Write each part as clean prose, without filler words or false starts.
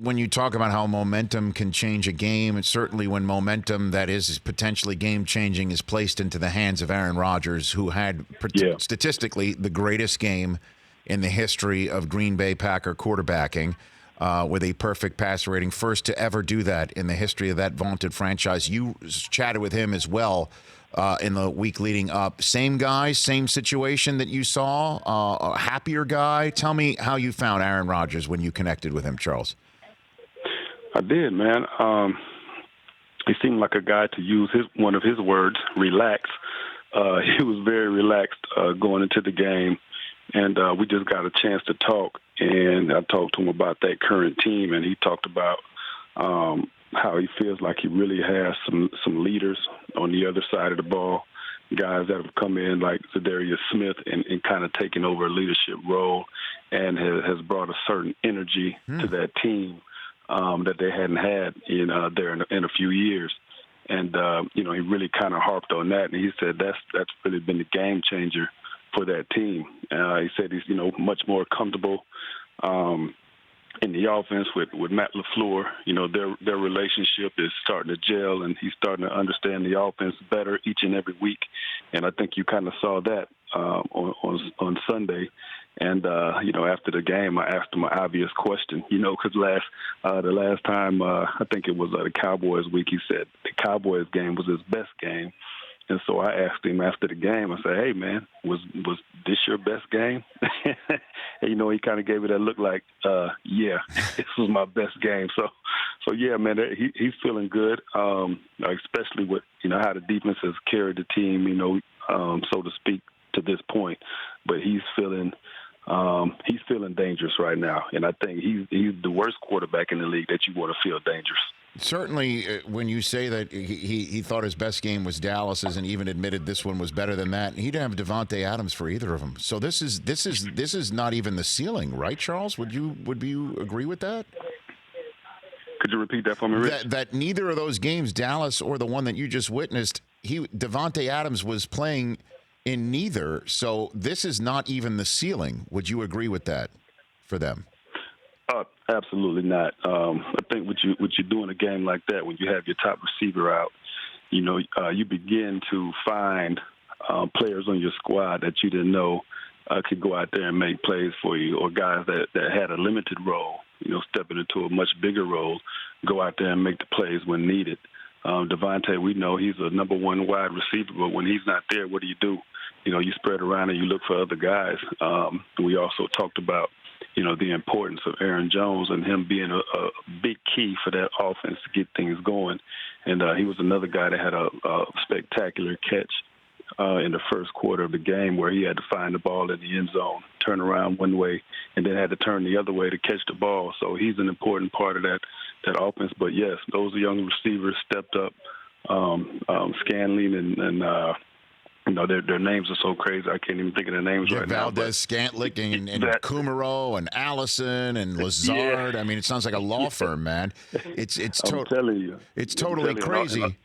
when you talk about how momentum can change a game, and certainly when momentum that is potentially game-changing is placed into the hands of Aaron Rodgers, who had Yeah. statistically the greatest game in the history of Green Bay Packer quarterbacking, with a perfect passer rating, first to ever do that in the history of that vaunted franchise. You chatted with him as well in the week leading up. Same guy, same situation that you saw, a happier guy. Tell me how you found Aaron Rodgers when you connected with him, Charles. I did, man. He seemed like a guy, to use one of his words, relax. He was very relaxed going into the game, and we just got a chance to talk. And I talked to him about that current team, and he talked about how he feels like he really has some leaders on the other side of the ball, guys that have come in like Zadarius Smith and kind of taken over a leadership role, and has brought a certain energy to that team that they hadn't had there in a few years. And, he really kind of harped on that. And he said that's really been the game changer for that team. He said he's, much more comfortable in the offense with Matt LaFleur. Their relationship is starting to gel, and he's starting to understand the offense better each and every week. And I think you kind of saw that on Sunday. And, after the game, I asked him an obvious question, because the last time, I think it was the Cowboys week, he said the Cowboys game was his best game. And so I asked him after the game, I said, hey, man, was this your best game? And, he kind of gave it that look like, yeah, this was my best game. So yeah, man, he's feeling good, especially with, how the defense has carried the team, so to speak, to this point. But he's feeling dangerous right now. And I think he's the worst quarterback in the league that you want to feel dangerous. Certainly, when you say that he thought his best game was Dallas's, and even admitted this one was better than that, he didn't have Davante Adams for either of them. So this is not even the ceiling, right, Charles? Would you agree with that? Could you repeat that for me, Rich? That neither of those games, Dallas or the one that you just witnessed, Davante Adams was playing in neither. So this is not even the ceiling. Would you agree with that for them? Absolutely not. I think what you do in a game like that, when you have your top receiver out, you begin to find players on your squad that you didn't know could go out there and make plays for you, or guys that had a limited role, stepping into a much bigger role, go out there and make the plays when needed. Davante, we know he's a number one wide receiver, but when he's not there, what do? You spread around and you look for other guys. We also talked about the importance of Aaron Jones and him being a big key for that offense to get things going. And he was another guy that had a spectacular catch in the first quarter of the game, where he had to find the ball in the end zone, turn around one way, and then had to turn the other way to catch the ball. So he's an important part of that offense. But, yes, those young receivers stepped up. Scanlon and their names are so crazy. I can't even think of their names right now. Valdez, Scantlick, and Kumaro, and Allison, and Lazard. Yeah. I mean, it sounds like a law firm, man. I'm telling you. It's totally crazy.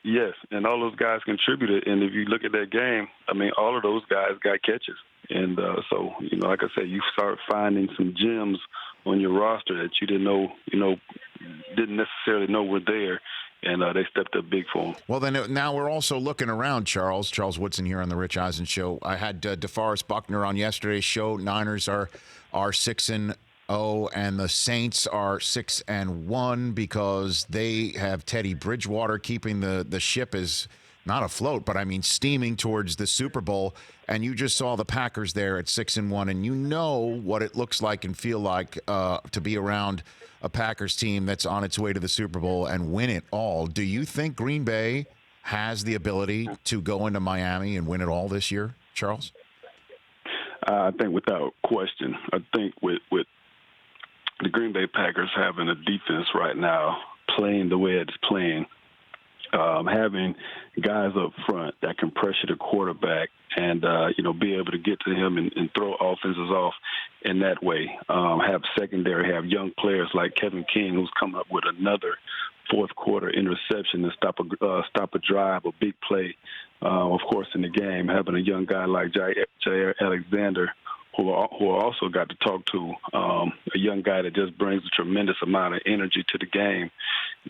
Yes, and all those guys contributed. And if you look at that game, I mean, all of those guys got catches. And so, like I said, you start finding some gems on your roster that you didn't know, didn't necessarily know were there. And they stepped up big for him. Well, then now we're also looking around, Charles. Charles Woodson here on the Rich Eisen Show. I had DeForest Buckner on yesterday's show. Niners are 6-0, and the Saints are 6-1 because they have Teddy Bridgewater keeping the ship is not afloat, but I mean steaming towards the Super Bowl. And you just saw the Packers there at 6-1, and you know what it looks like and feel like to be around a Packers team that's on its way to the Super Bowl and win it all. Do you think Green Bay has the ability to go into Miami and win it all this year, Charles? I think without question. I think with the Green Bay Packers having a defense right now playing the way it's playing, having guys up front that can pressure the quarterback and, be able to get to him and throw offenses off in that way. Have secondary, have young players like Kevin King, who's come up with another fourth quarter interception to stop a drive, a big play. Of course, in the game, having a young guy like Jair Alexander, who I also got to talk to, a young guy that just brings a tremendous amount of energy to the game.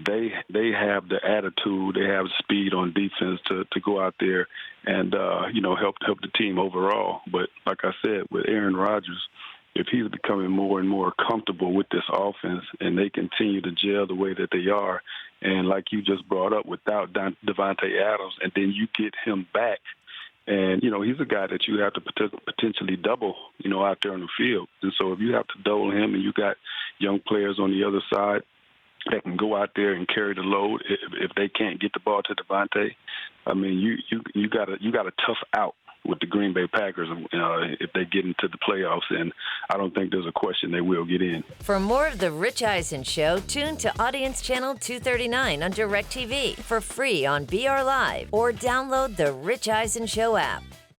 They have the attitude, they have the speed on defense to go out there and help the team overall. But like I said, with Aaron Rodgers, if he's becoming more and more comfortable with this offense and they continue to gel the way that they are, and like you just brought up, without Davante Adams, and then you get him back, and, he's a guy that you have to potentially double, out there on the field. And so if you have to double him and you got young players on the other side that can go out there and carry the load if they can't get the ball to Davante, I mean, you got a tough out with the Green Bay Packers if they get into the playoffs, and I don't think there's a question they will get in. For more of The Rich Eisen Show, tune to Audience Channel 239 on DirecTV for free on BR Live or download the Rich Eisen Show app.